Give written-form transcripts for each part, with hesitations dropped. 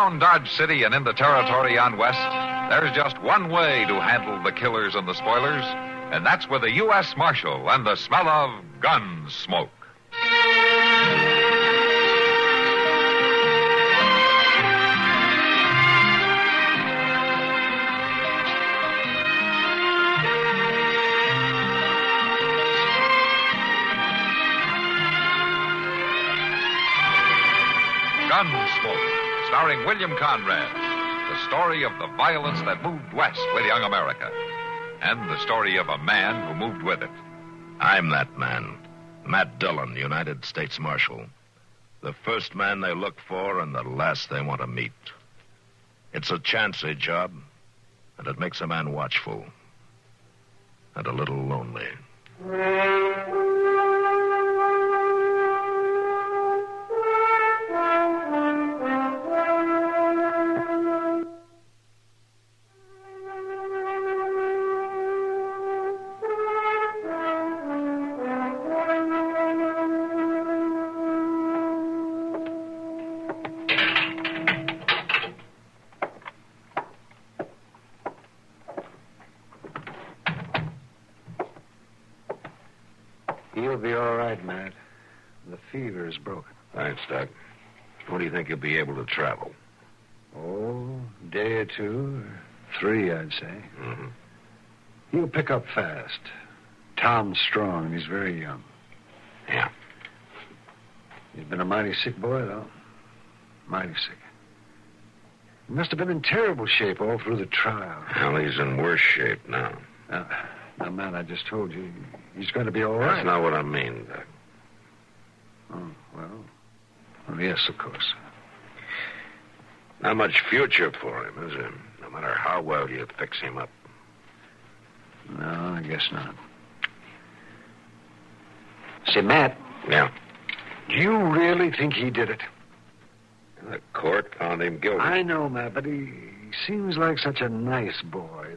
Around Dodge City and in the territory on west, there's just one way to handle the killers and the spoilers, and that's with a U.S. Marshal and the smell of Gunsmoke. Gunsmoke, starring William Conrad. The story of the violence that moved west with young America. And the story of a man who moved with it. I'm that man. Matt Dillon, United States Marshal. The first man they look for and the last they want to meet. It's a chancy job, and it makes a man watchful. And a little lonely. You'll be all right, Matt. The fever is broken. Thanks, Doc. When do you think you'll be able to travel? Oh, a day or two, or 3, I'd say. Mm-hmm. He'll pick up fast. Tom's strong, and he's very young. Yeah. He's been a mighty sick boy, though. Mighty sick. He must have been in terrible shape all through the trial. Well, he's in worse shape now. Now, man, I just told you, he's going to be all right. That's not what I mean, Doc. Oh, well, yes, of course. Not much future for him, is there? No matter how well you fix him up. No, I guess not. Say, Matt. Yeah? Do you really think he did it? The court found him guilty. I know, Matt, but he seems like such a nice boy.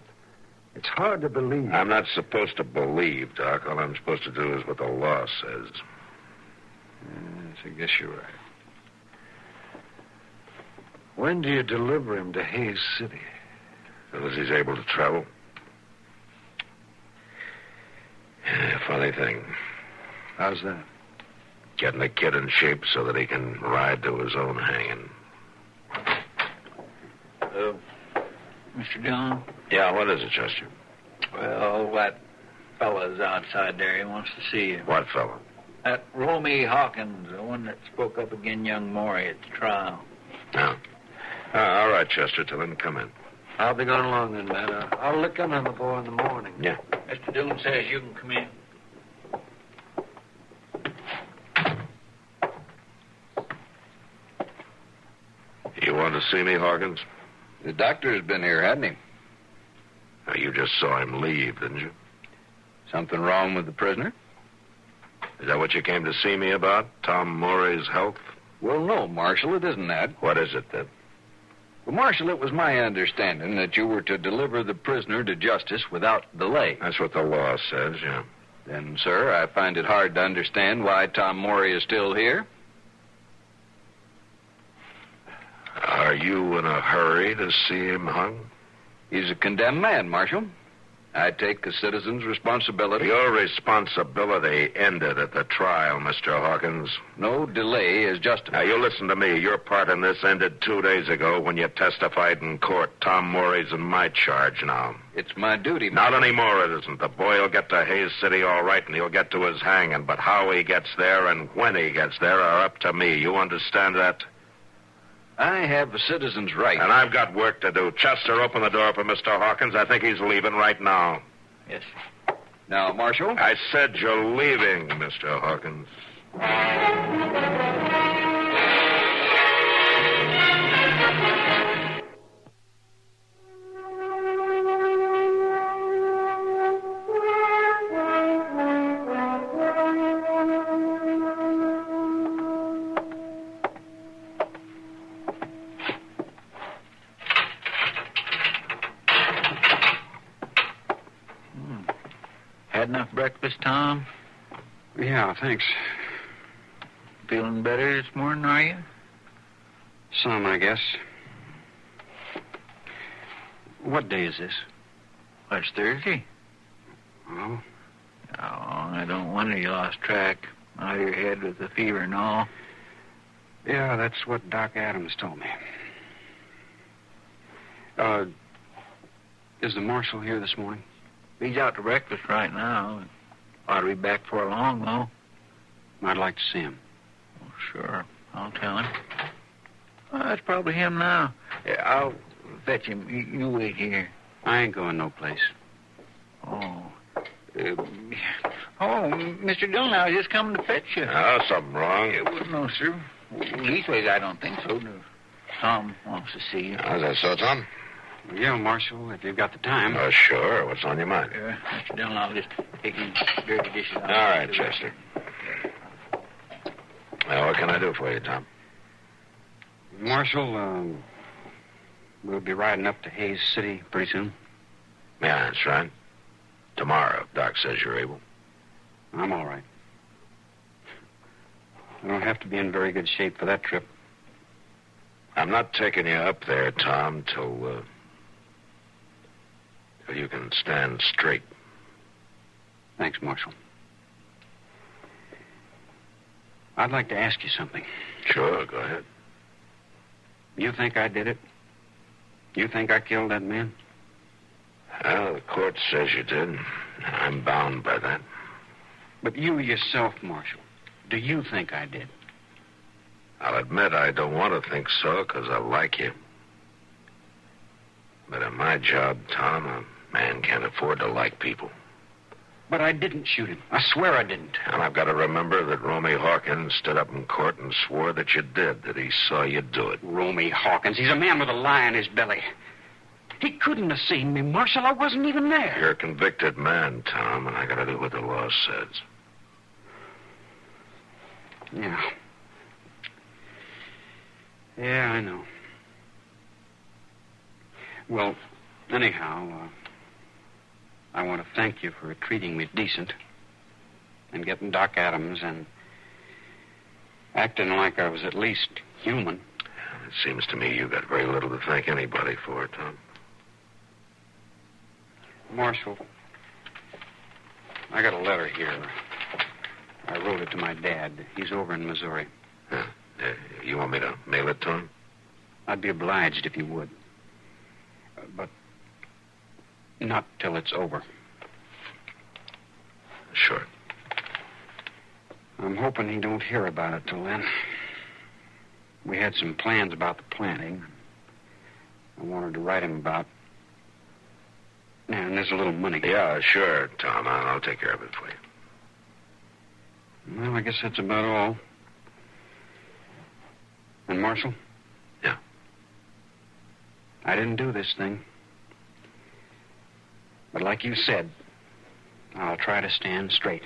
It's hard to believe. I'm not supposed to believe, Doc. All I'm supposed to do is what the law says. Yes, I guess you're right. When do you deliver him to Hayes City? As soon as he's able to travel. Funny thing. How's that? Getting the kid in shape so that he can ride to his own hanging. Mr. Dillon? Yeah, what is it, Chester? Well, that fella's outside there. He wants to see you. What fella? That Romy Hawkins, the one that spoke up against young Maury at the trial. Oh. All right, Chester. Tell him to come in. I'll be going along then, Matt. I'll look in on the boy in the morning. Yeah. Mr. Dillon says you can come in. You want to see me, Hawkins? The doctor's been here, hasn't he? Now, you just saw him leave, didn't you? Something wrong with the prisoner? Is that what you came to see me about? Tom Morey's health? Well, no, Marshal, it isn't that. What is it, then? Well, Marshal, it was my understanding that you were to deliver the prisoner to justice without delay. That's what the law says, yeah. Then, sir, I find it hard to understand why Tom Morey is still here. Are you in a hurry to see him hung? He's a condemned man, Marshal. I take a citizen's responsibility. Your responsibility ended at the trial, Mr. Hawkins. No delay is justified. Now, you listen to me. Your part in this ended 2 days ago when you testified in court. Tom Morey's in my charge now. It's my duty, Not Marshal. anymore, it isn't. The boy will get to Hayes City all right, and he'll get to his hanging. But how he gets there and when he gets there are up to me. You understand that? I have a citizen's right. And I've got work to do. Chester, open the door for Mr. Hawkins. I think he's leaving right now. Yes. Now, Marshal? I said you're leaving, Mr. Hawkins. Had enough breakfast, Tom? Yeah, thanks. Feeling better this morning, are you? Some, I guess. What day is this? It's Thursday. Oh? Oh, I don't wonder you lost track. Out of your head with the fever and all. Yeah, that's what Doc Adams told me. Is the marshal here this morning? He's out to breakfast right now. Ought to be back for long, though. I'd like to see him. Oh, sure. I'll tell him. Oh, that's probably him now. I'll fetch him. You wait here. I ain't going no place. Oh. Mr. Dillon, I was just coming to fetch you. Oh, something wrong? No, sir. Leastways, I don't think so. Tom wants to see you. Is that so, Tom? Yeah, Marshal, if you've got the time. Oh, sure. What's on your mind? Mr. Dillon, I'll just take these dirty dishes out. All right, Chester. Now, what can I do for you, Tom? Marshal, we'll be riding up to Hayes City pretty soon. Yeah, that's right. Tomorrow, if Doc says you're able. I'm all right. I don't have to be in very good shape for that trip. I'm not taking you up there, Tom, till you can stand straight. Thanks, Marshal. I'd like to ask you something. Sure, go ahead. You think I did it? You think I killed that man? Well, the court says you did. I'm bound by that. But you yourself, Marshal, do you think I did? I'll admit I don't want to think so, because I like you. But in my job, Tom, a man can't afford to like people. But I didn't shoot him. I swear I didn't. And I've got to remember that Romy Hawkins stood up in court and swore that you did, that he saw you do it. Romy Hawkins, he's a man with a lie in his belly. He couldn't have seen me, Marshal. I wasn't even there. You're a convicted man, Tom, and I got to do what the law says. Yeah. Yeah, I know. Well, anyhow, I want to thank you for treating me decent and getting Doc Adams and acting like I was at least human. It seems to me you got very little to thank anybody for, Tom. Marshal, I got a letter here. I wrote it to my dad. He's over in Missouri. Yeah. You want me to mail it to him? I'd be obliged if you would. But not till it's over. Sure. I'm hoping he don't hear about it till then. We had some plans about the planting. I wanted to write him about. And there's a little money. Yeah, sure, Tom. I'll take care of it for you. Well, I guess that's about all. And Marshal? Yeah. I didn't do this thing. But like you said, I'll try to stand straight.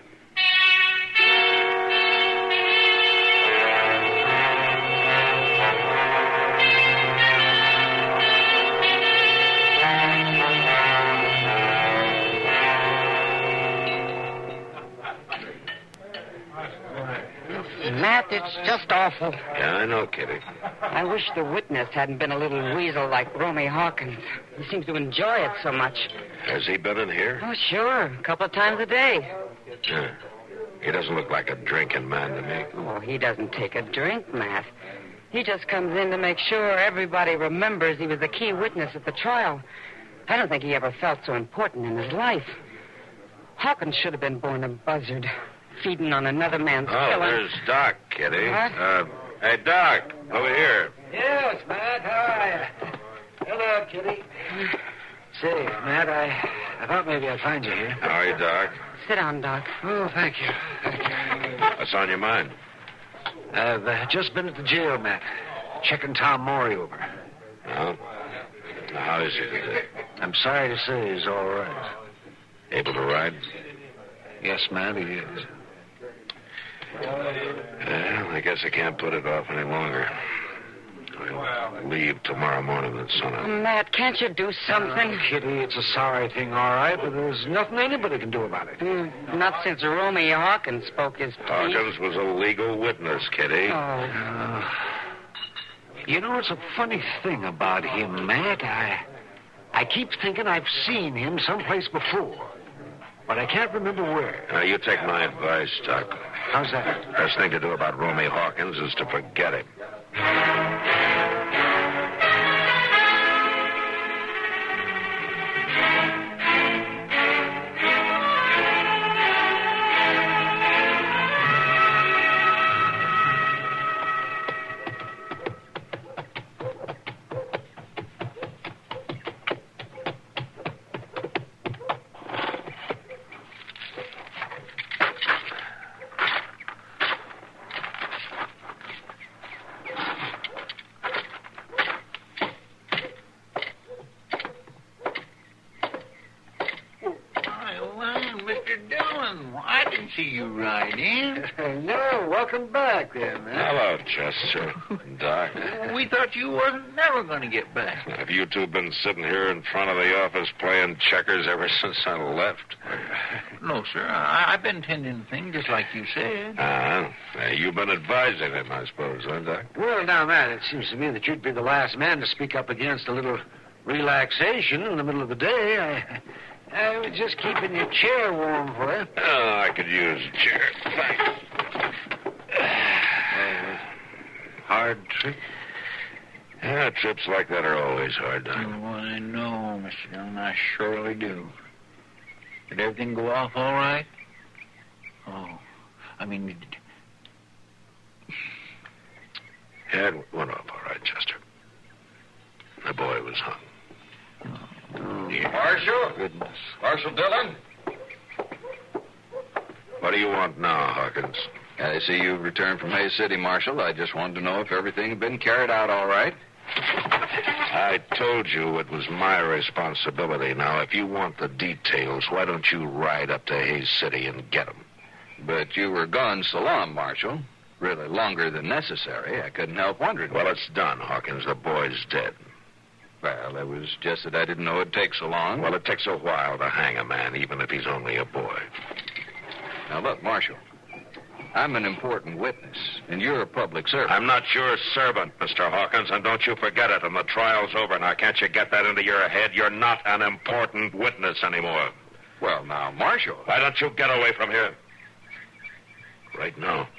Matt, it's just awful. Yeah, I know, Kitty. I wish the witness hadn't been a little weasel like Romy Hawkins. He seems to enjoy it so much. Has he been in here? Oh, sure. A couple of times a day. Yeah. He doesn't look like a drinking man to me. Oh, he doesn't take a drink, Matt. He just comes in to make sure everybody remembers he was the key witness at the trial. I don't think he ever felt so important in his life. Hawkins should have been born a buzzard, feeding on another man's killing. There's Doc, Kitty. What? Hey, Doc, over here. Yes, Matt, how are you? Hello, Kitty. Say, Matt, I thought maybe I'd find you here. How are you, Doc? Sit down, Doc. Oh, thank you. What's on your mind? I've just been at the jail, Matt, checking Tom Morey over. Well, how is he today? I'm sorry to say he's all right. Able to ride? Yes, Matt, he is. Well, I guess I can't put it off any longer. I'll leave tomorrow morning at sunup. Matt, can't you do something? Kitty, it's a sorry thing, all right, but there's nothing anybody can do about it. Not since Romy Hawkins spoke his piece. Hawkins was a legal witness, Kitty. Oh. You know, it's a funny thing about him, Matt. I keep thinking I've seen him someplace before, but I can't remember where. Now, you take my advice, Doc. How's that? Best thing to do about Romy Hawkins is to forget him. See you ride in. No, welcome back there, man. Hello, Chester. Doc. We thought you wasn't never going to get back. Have you two been sitting here in front of the office playing checkers ever since I left? No, sir. I've been tending to things just like you said. You've been advising him, I suppose, huh, Doc? Well, now, Matt, it seems to me that you'd be the last man to speak up against a little relaxation in the middle of the day. I was just keeping your chair warm for you. Oh, I could use a chair. Thanks. Hard trip? Yeah, trips like that are always hard, Doc. Oh, I know, Mr. Dillon. I surely do. Did everything go off all right? Oh, I mean... Yeah, it went off all right, Chester. The boy was hung. Oh, Yeah. Marshal? goodness. Marshal Dillon? What do you want now, Hawkins? I see you've returned from Hayes City, Marshal. I just wanted to know if everything had been carried out all right. I told you it was my responsibility. Now, if you want the details, why don't you ride up to Hayes City and get them? But you were gone so long, Marshal. Really longer than necessary. I couldn't help wondering. Well, it's done, Hawkins. The boy's dead. Well, it was just that I didn't know it'd take so long. Well, it takes a while to hang a man, even if he's only a boy. Now, look, Marshal. I'm an important witness, and you're a public servant. I'm not your servant, Mr. Hawkins, and don't you forget it, and the trial's over. Now, can't you get that into your head? You're not an important witness anymore. Well, now, Marshal. Why don't you get away from here? Right now.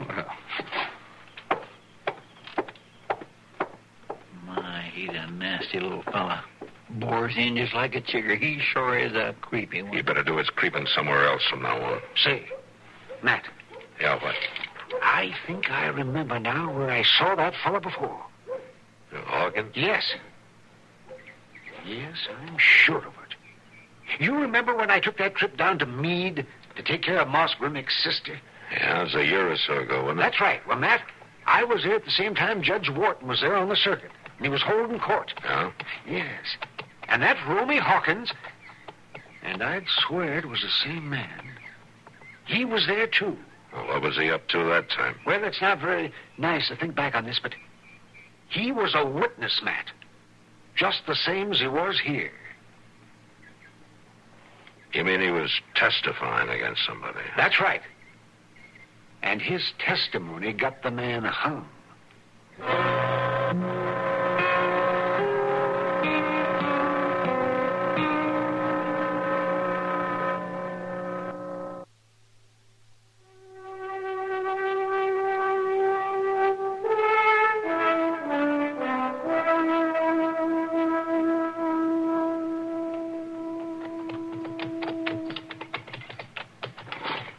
Well, My, he's a nasty little fella. Bores in just like a chigger. He sure is a creepy one. He better do his creeping somewhere else from now on. Say, Matt, Yeah, what? I think I remember now where I saw that fella before. Hawkins? Yes. Yes, I'm sure of it. You remember when I took that trip down to Meade to take care of Moss Grimmick's sister? Yeah, it was a year or so ago, wasn't it? That's right. Well, Matt, I was there at the same time Judge Wharton was there on the circuit, and he was holding court. Yeah? Yes. And that Romy Hawkins, and I'd swear it was the same man. He was there, too. Well, what was he up to that time? Well, it's not very nice to think back on this, but he was a witness, Matt. Just the same as he was here. You mean he was testifying against somebody? That's right. And his testimony got the man hung.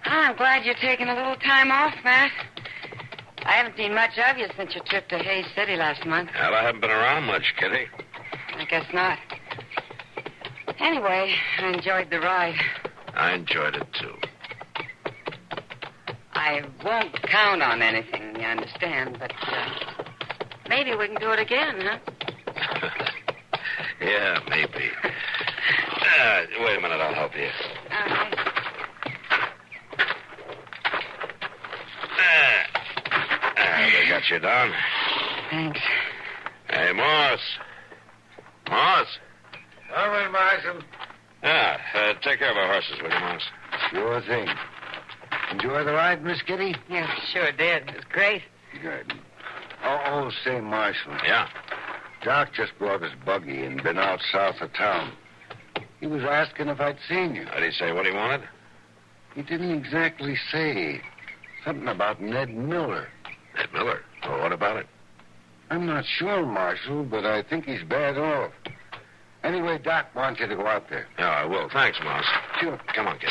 I'm glad you're taking a little time off, Matt. I haven't seen much of you since your trip to Hayes City last month. Well, I haven't been around much, Kitty. I guess not. Anyway, I enjoyed the ride. I enjoyed it, too. I won't count on anything, you understand, but maybe we can do it again, huh? Yeah, maybe. Wait a minute, I'll help you. All right. They got you down. Thanks. Hey, Moss. Moss? All right, Marshal. Take care of our horses, will you, Moss? Sure thing. Enjoy the ride, Miss Kitty? Yeah, sure did. It was great. Good. Oh, say, Marshal. Yeah? Doc just brought his buggy and been out south of town. He was asking if I'd seen you. Did he say what he wanted? He didn't exactly say. Something about Ned Miller. Ned Miller? Well, what about it? I'm not sure, Marshal, but I think he's bad off. Anyway, Doc wants you to go out there. Yeah, I will. Thanks, Mouse. Sure. Come on, kid.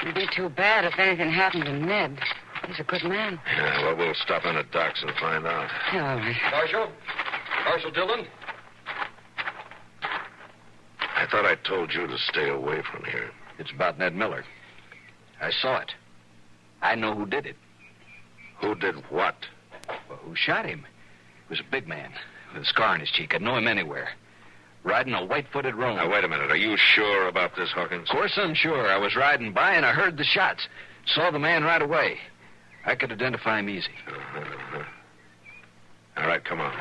It'd be too bad if anything happened to Ned. He's a good man. Yeah, well, we'll stop in at Doc's and find out. Yeah, all right. Marshal? Marshal Dillon? I thought I told you to stay away from here. It's about Ned Miller. I saw it. I know who did it. Who did what? Well, who shot him? He was a big man with a scar on his cheek. I'd know him anywhere. Riding a white-footed roan. Now, wait a minute. Are you sure about this, Hawkins? Of course I'm sure. I was riding by and I heard the shots. Saw the man right away. I could identify him easy. All right, come on.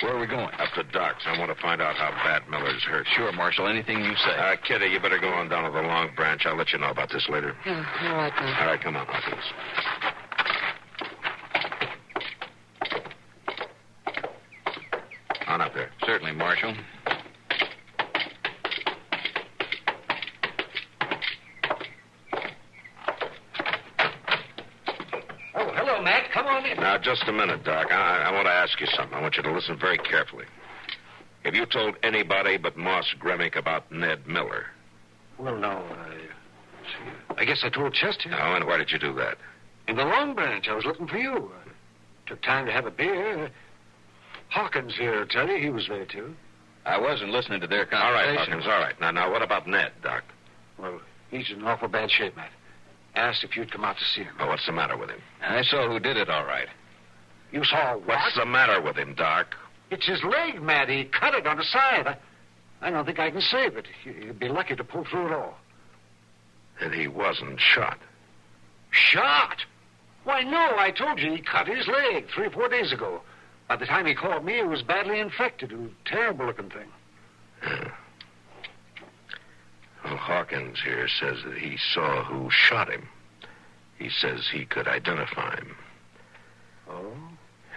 Where are we going? Up to Doc's. I want to find out how bad Miller's hurt. Sure, Marshal. Anything you say. Kitty, you better go on down to the Long Branch. I'll let you know about this later. Yeah, all right, then. All right, come on, Hawkins. On up there. Certainly, Marshal. Oh, hello, Matt. Come on in. Now, just a minute, Doc. I want to ask you something. I want you to listen very carefully. Have you told anybody but Moss Gremick about Ned Miller? Well, no. I guess I told Chester. No, and why did you do that? In the Long Branch. I was looking for you. Took time to have a beer. Hawkins here will tell you he was there, too. I wasn't listening to their All conversation. right, Hawkins, all right. Now, what about Ned, Doc? Well, he's in awful bad shape, Matt. Asked if you'd come out to see him. Oh, what's the matter with him? I saw who did it, all right. You saw what? What's the matter with him, Doc? It's his leg, Matt. He cut it on the side. I don't think I can save it. You'd be lucky to pull through it all. And he wasn't shot. Shot? Why, no. I told you he cut his leg 3 or 4 days ago. By the time he called me, it was badly infected. It was a terrible-looking thing. Yeah. Well, Hawkins here says that he saw who shot him. He says he could identify him. Oh?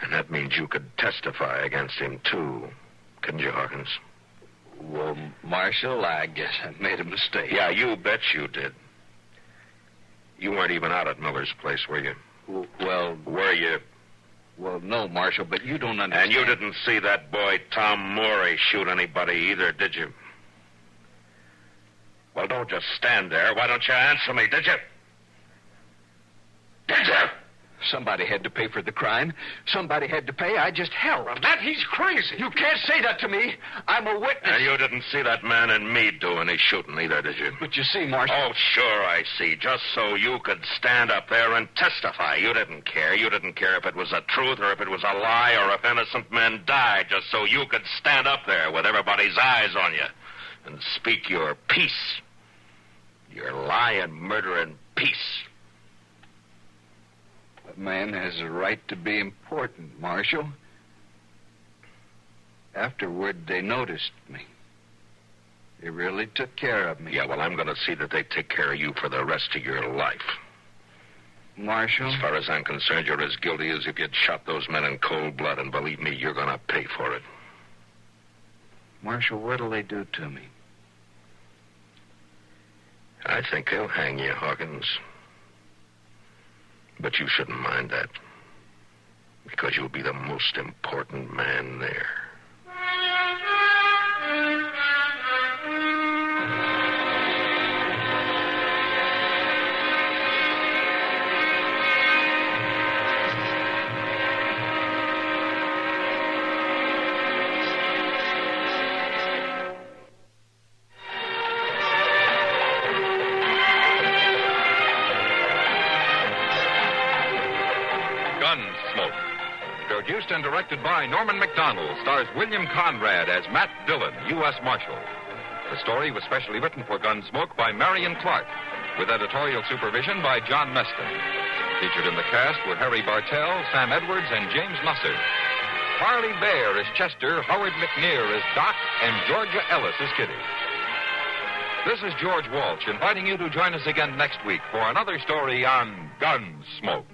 And that means you could testify against him, too. Couldn't you, Hawkins? Well, Marshal, I guess I made a mistake. Yeah, you bet you did. You weren't even out at Miller's place, were you? Well, Were you? well, no, Marshal, but you don't understand. And you didn't see that boy, Tom Morey, shoot anybody either, did you? Well, don't just stand there. Why don't you answer me, did you? Did you? Somebody had to pay for the crime. Somebody had to pay. I just helped. Well, Matt, he's crazy. You can't say that to me. I'm a witness. And you didn't see that man and me do any shooting either, did you? But you see, Marshal... Oh, sure I see. Just so you could stand up there and testify. You didn't care. You didn't care if it was the truth or if it was a lie or if innocent men died. Just so you could stand up there with everybody's eyes on you and speak your piece. Your lying, murdering piece. A man has a right to be important, Marshal. Afterward, they noticed me. They really took care of me. Yeah, well, I'm going to see that they take care of you for the rest of your life. Marshal? As far as I'm concerned, you're as guilty as if you'd shot those men in cold blood, and believe me, you're going to pay for it. Marshal, what'll they do to me? I think they'll hang you, Hawkins. But you shouldn't mind that, because you'll be the most important man there. Gunsmoke. Produced and directed by Norman McDonald, stars William Conrad as Matt Dillon, U.S. Marshal. The story was specially written for Gunsmoke by Marion Clark, with editorial supervision by John Meston. Featured in the cast were Harry Bartell, Sam Edwards, and James Nusser. Harley Bear as Chester, Howard McNear as Doc, and Georgia Ellis as Kitty. This is George Walsh inviting you to join us again next week for another story on Gunsmoke.